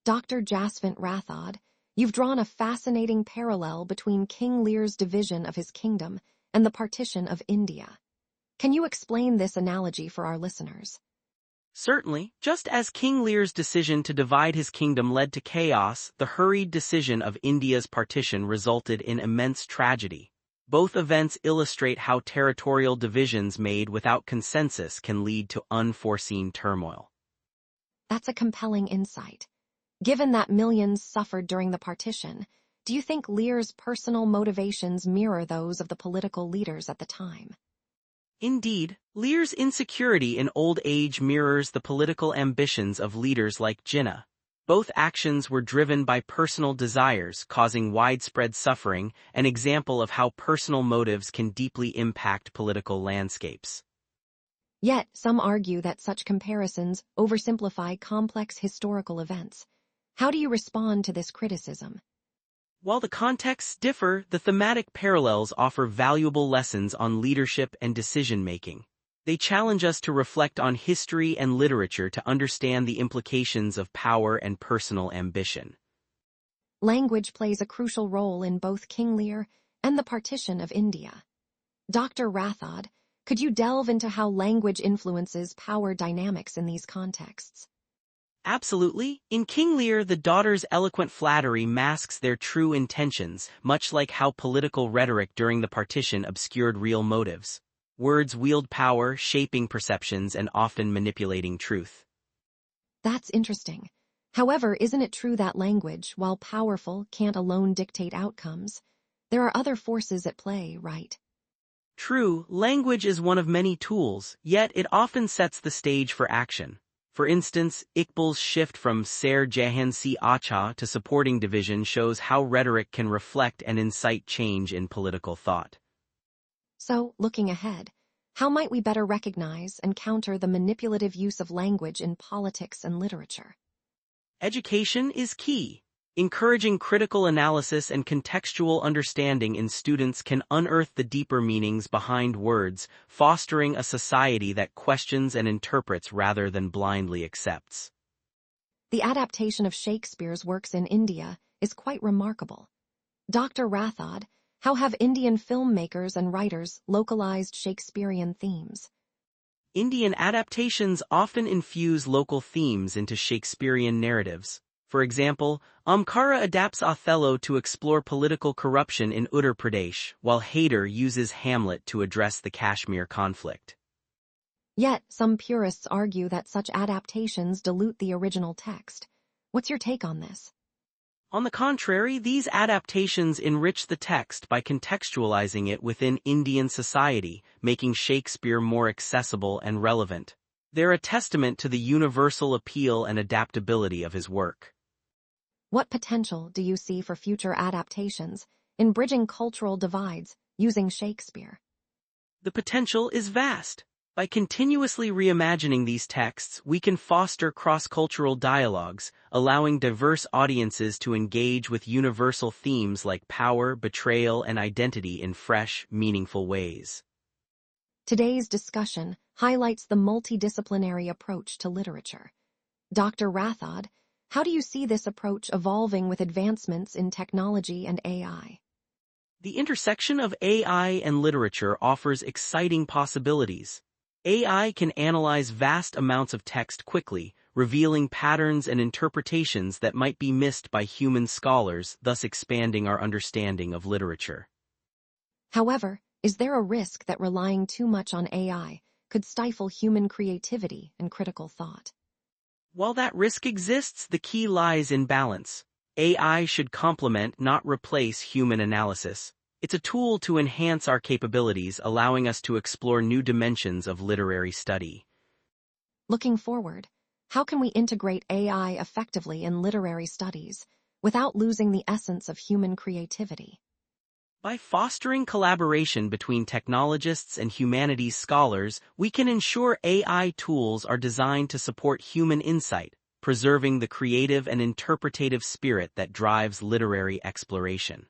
Dr. Jasvant Rathod, you've drawn a fascinating parallel between King Lear's division of his kingdom and the partition of India. Can you explain this analogy for our listeners? Certainly, just as King Lear's decision to divide his kingdom led to chaos, the hurried decision of India's partition resulted in immense tragedy. Both events illustrate how territorial divisions made without consensus can lead to unforeseen turmoil. That's a compelling insight. Given that millions suffered during the partition, do you think Lear's personal motivations mirror those of the political leaders at the time? Indeed, Lear's insecurity in old age mirrors the political ambitions of leaders like Jinnah. Both actions were driven by personal desires, causing widespread suffering, an example of how personal motives can deeply impact political landscapes. Yet, some argue that such comparisons oversimplify complex historical events. How do you respond to this criticism? While the contexts differ, the thematic parallels offer valuable lessons on leadership and decision-making. They challenge us to reflect on history and literature to understand the implications of power and personal ambition. Language plays a crucial role in both King Lear and the partition of India. Dr. Rathod, could you delve into how language influences power dynamics in these contexts? Absolutely. In King Lear, the daughter's eloquent flattery masks their true intentions, much like how political rhetoric during the partition obscured real motives. Words wield power, shaping perceptions and often manipulating truth. That's interesting. However, isn't it true that language, while powerful, can't alone dictate outcomes? There are other forces at play, right? True, language is one of many tools, yet it often sets the stage for action. For instance, Iqbal's shift from Ser Jahan Si Acha to supporting division shows how rhetoric can reflect and incite change in political thought. So, looking ahead, how might we better recognize and counter the manipulative use of language in politics and literature? Education is key. Encouraging critical analysis and contextual understanding in students can unearth the deeper meanings behind words, fostering a society that questions and interprets rather than blindly accepts. The adaptation of Shakespeare's works in India is quite remarkable. Dr. Rathod, how have Indian filmmakers and writers localized Shakespearean themes? Indian adaptations often infuse local themes into Shakespearean narratives. For example, Omkara adapts Othello to explore political corruption in Uttar Pradesh, while Haider uses Hamlet to address the Kashmir conflict. Yet, some purists argue that such adaptations dilute the original text. What's your take on this? On the contrary, these adaptations enrich the text by contextualizing it within Indian society, making Shakespeare more accessible and relevant. They're a testament to the universal appeal and adaptability of his work. What potential do you see for future adaptations in bridging cultural divides using Shakespeare? The potential is vast. By continuously reimagining these texts, we can foster cross-cultural dialogues, allowing diverse audiences to engage with universal themes like power, betrayal, and identity in fresh, meaningful ways. Today's discussion highlights the multidisciplinary approach to literature. Dr. Rathod, how do you see this approach evolving with advancements in technology and AI? The intersection of AI and literature offers exciting possibilities. AI can analyze vast amounts of text quickly, revealing patterns and interpretations that might be missed by human scholars, thus expanding our understanding of literature. However, is there a risk that relying too much on AI could stifle human creativity and critical thought? While that risk exists, the key lies in balance. AI should complement, not replace, human analysis. It's a tool to enhance our capabilities, allowing us to explore new dimensions of literary study. Looking forward, how can we integrate AI effectively in literary studies without losing the essence of human creativity? By fostering collaboration between technologists and humanities scholars, we can ensure AI tools are designed to support human insight, preserving the creative and interpretative spirit that drives literary exploration.